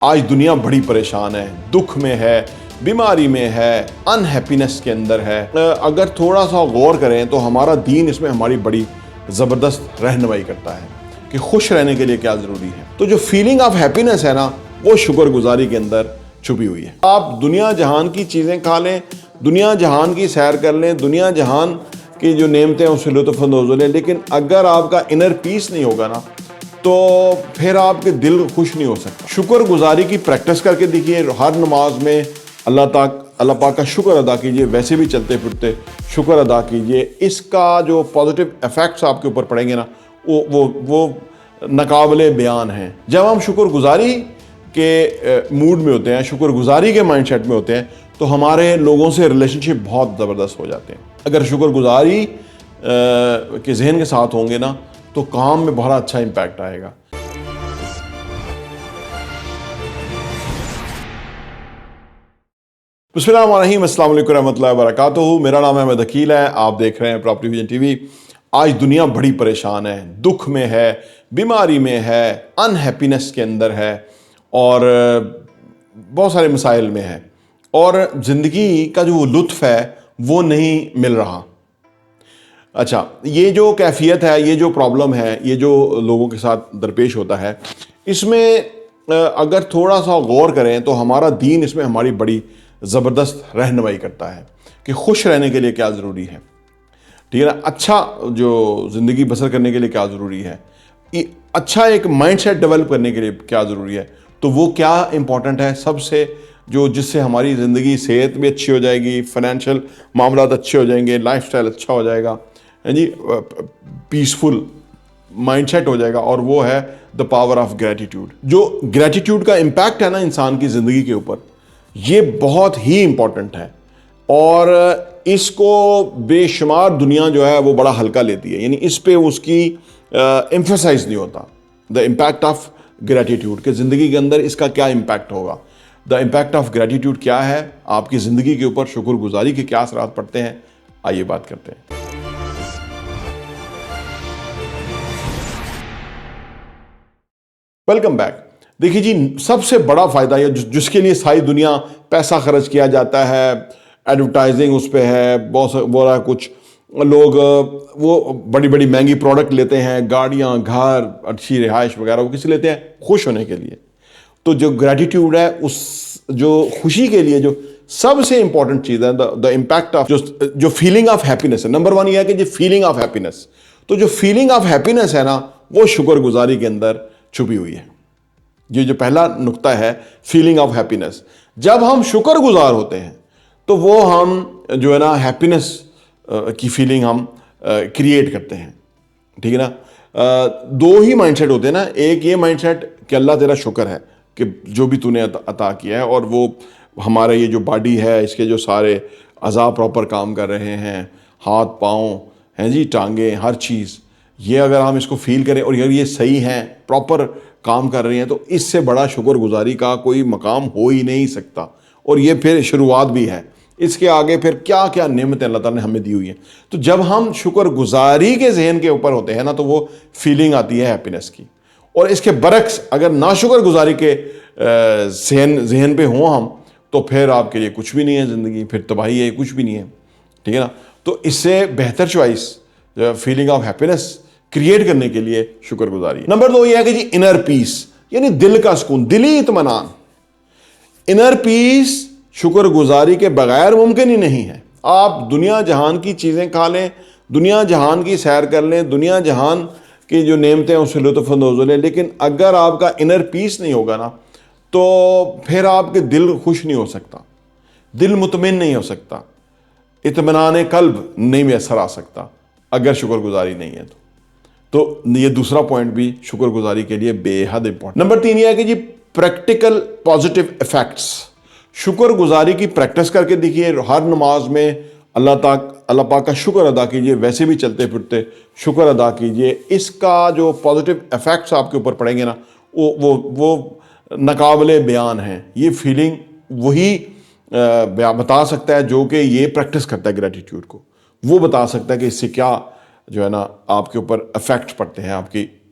آج دنیا بڑی پریشان ہے، دکھ میں ہے، بیماری میں ہے، ان ہیپینس کے اندر ہے۔ اگر تھوڑا سا غور کریں تو ہمارا دین اس میں ہماری بڑی زبردست رہنمائی کرتا ہے کہ خوش رہنے کے لیے کیا ضروری ہے۔ تو جو فیلنگ آف ہیپینس ہے نا، وہ شکر گزاری کے اندر چھپی ہوئی ہے۔ آپ دنیا جہان کی چیزیں کھا لیں، دنیا جہان کی سیر کر لیں، دنیا جہان کی جو نعمتیں ہیں اس سے لطف اندوز ہو لیں، لیکن اگر آپ کا انر پیس نہیں ہوگا نا تو پھر آپ کے دل خوش نہیں ہو سکتا۔ شکر گزاری کی پریکٹس کر کے دیکھیے، ہر نماز میں اللہ پاک کا شکر ادا کیجئے، ویسے بھی چلتے پھرتے شکر ادا کیجئے۔ اس کا جو پازیٹیو ایفیکٹس آپ کے اوپر پڑیں گے نا وہ ناقابل بیان ہیں۔ جب ہم شکر گزاری کے موڈ میں ہوتے ہیں، شکر گزاری کے مائنڈ سیٹ میں ہوتے ہیں، تو ہمارے لوگوں سے ریلیشن شپ بہت زبردست ہو جاتے ہیں۔ اگر شکر گزاری کے ذہن کے ساتھ ہوں گے نا تو کام میں بڑا اچھا امپیکٹ آئے گا۔ بسم اللہ الرحمن الرحیم، السلام علیکم ورحمۃ اللہ وبرکاتہ۔ میرا نام احمد عقیل ہے، آپ دیکھ رہے ہیں پراپرٹی ویژن ٹی وی۔ آج دنیا بڑی پریشان ہے، دکھ میں ہے، بیماری میں ہے، ان ہیپینس کے اندر ہے، اور بہت سارے مسائل میں ہے، اور زندگی کا جو لطف ہے وہ نہیں مل رہا۔ اچھا، یہ جو کیفیت ہے، یہ جو پرابلم ہے، یہ جو لوگوں کے ساتھ درپیش ہوتا ہے، اس میں اگر تھوڑا سا غور کریں تو ہمارا دین اس میں ہماری بڑی زبردست رہنمائی کرتا ہے کہ خوش رہنے کے لیے کیا ضروری ہے، ٹھیک ہے نا، اچھا جو زندگی بسر کرنے کے لیے کیا ضروری ہے، اچھا ایک مائنڈ سیٹ ڈیولپ کرنے کے لیے کیا ضروری ہے۔ تو وہ کیا امپورٹنٹ ہے سب سے، جس سے ہماری زندگی، صحت بھی اچھی ہو جائے گی، فائنینشیل معاملات اچھے ہو جائیں گے، لائف سٹائل اچھا ہو جائے گا، جی پیسفل مائنڈ سیٹ ہو جائے گا، اور وہ ہے دا پاور آف گریٹیٹیوڈ۔ جو گریٹیٹیوڈ کا امپیکٹ ہے نا انسان کی زندگی کے اوپر، یہ بہت ہی امپورٹنٹ ہے، اور اس کو بے شمار دنیا جو ہے وہ بڑا ہلکا لیتی ہے، یعنی اس پہ اس کی ایمفیسائز نہیں ہوتا، دا امپیکٹ آف گریٹیٹیوڈ، کہ زندگی کے اندر اس کا کیا امپیکٹ ہوگا۔ دا امپیکٹ آف گریٹیٹیوڈ کیا ہے آپ کی زندگی کے اوپر، شکر گزاری کے کیا اثرات پڑتے ہیں، آئیے بات کرتے ہیں۔ Welcome back. دیکھیے جی، سب سے بڑا فائدہ یہ جس کے لیے ساری دنیا پیسہ خرچ کیا جاتا ہے، ایڈورٹائزنگ اس پہ ہے، بہت کچھ لوگ وہ بڑی بڑی مہنگی پروڈکٹ لیتے ہیں، گاڑیاں، گھر، اچھی رہائش وغیرہ، وہ کس لیتے ہیں؟ خوش ہونے کے لیے۔ تو جو گریٹیٹیوڈ ہے، اس جو خوشی کے لیے جو سب سے امپورٹنٹ چیز ہے، دا امپیکٹ آف جو فیلنگ آف ہیپینس ہے، نمبر ون یہ ہے کہ جو فیلنگ آف ہیپینس، تو جو فیلنگ آف ہیپینس ہے نا، وہ شکر گزاری کے اندر چھپی ہوئی ہے۔ یہ جو پہلا نقطہ ہے، فیلنگ آف ہیپینس، جب ہم شکر گزار ہوتے ہیں تو وہ ہم جو ہے نا ہیپینس کی فیلنگ ہم کریٹ کرتے ہیں، ٹھیک ہے نا۔ دو ہی مائنڈ سیٹ ہوتے ہیں نا، ایک یہ مائنڈ سیٹ کہ اللہ تیرا شکر ہے کہ جو بھی تو نے عطا کیا ہے، اور وہ ہمارا یہ جو باڈی ہے، اس کے جو سارے اعضاء پراپر کام کر رہے ہیں، ہاتھ پاؤں ہیں جی، ٹانگیں، ہر چیز، یہ اگر ہم اس کو فیل کریں اور یہ صحیح ہیں، پراپر کام کر رہی ہیں، تو اس سے بڑا شکر گزاری کا کوئی مقام ہو ہی نہیں سکتا، اور یہ پھر شروعات بھی ہے، اس کے آگے پھر کیا کیا نعمتیں اللہ تعالیٰ نے ہمیں دی ہوئی ہیں۔ تو جب ہم شکر گزاری کے ذہن کے اوپر ہوتے ہیں نا تو وہ فیلنگ آتی ہے ہیپینس کی، اور اس کے برعکس اگر ناشکر گزاری کے ذہن پہ ہوں ہم، تو پھر آپ کے لیے کچھ بھی نہیں ہے زندگی، پھر تباہی ہے، کچھ بھی نہیں ہے، ٹھیک ہے نا۔ تو اس سے بہتر choice filling of happiness create کرنے کے لیے شکر گزاری۔ نمبر دو یہ ہے کہ جی انر پیس، یعنی دل کا سکون، دلی اطمینان۔ انر پیس شکر گزاری کے بغیر ممکن ہی نہیں ہے۔ آپ دنیا جہان کی چیزیں کھا لیں، دنیا جہان کی سیر کر لیں، دنیا جہان کی جو نعمتیں ہیں اس سے لطف اندوز ہو لیں، لیکن اگر آپ کا انر پیس نہیں ہوگا نا تو پھر آپ کے دل خوش نہیں ہو سکتا، دل مطمئن نہیں ہو سکتا، اطمینان قلب نہیں میسر آ سکتا اگر شکر گزاری نہیں ہے تو یہ دوسرا پوائنٹ بھی شکر گزاری کے لیے بے حد امپورٹنٹ۔ نمبر تین یہ ہے کہ جی پریکٹیکل پازیٹیو ایفیکٹس۔ شکر گزاری کی پریکٹس کر کے دیکھیے، ہر نماز میں اللہ پاک کا شکر ادا کیجئے، ویسے بھی چلتے پھرتے شکر ادا کیجئے۔ اس کا جو پازیٹیو ایفیکٹس آپ کے اوپر پڑیں گے نا وہ ناقابل بیان ہیں۔ یہ فیلنگ وہی بتا سکتا ہے جو کہ یہ پریکٹس کرتا ہے گریٹیٹیوڈ کو، وہ بتا سکتا ہے کہ اس سے کیا جو ہے نا آپ کے اوپر افیکٹ پڑتے ہیں، آپ کی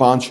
5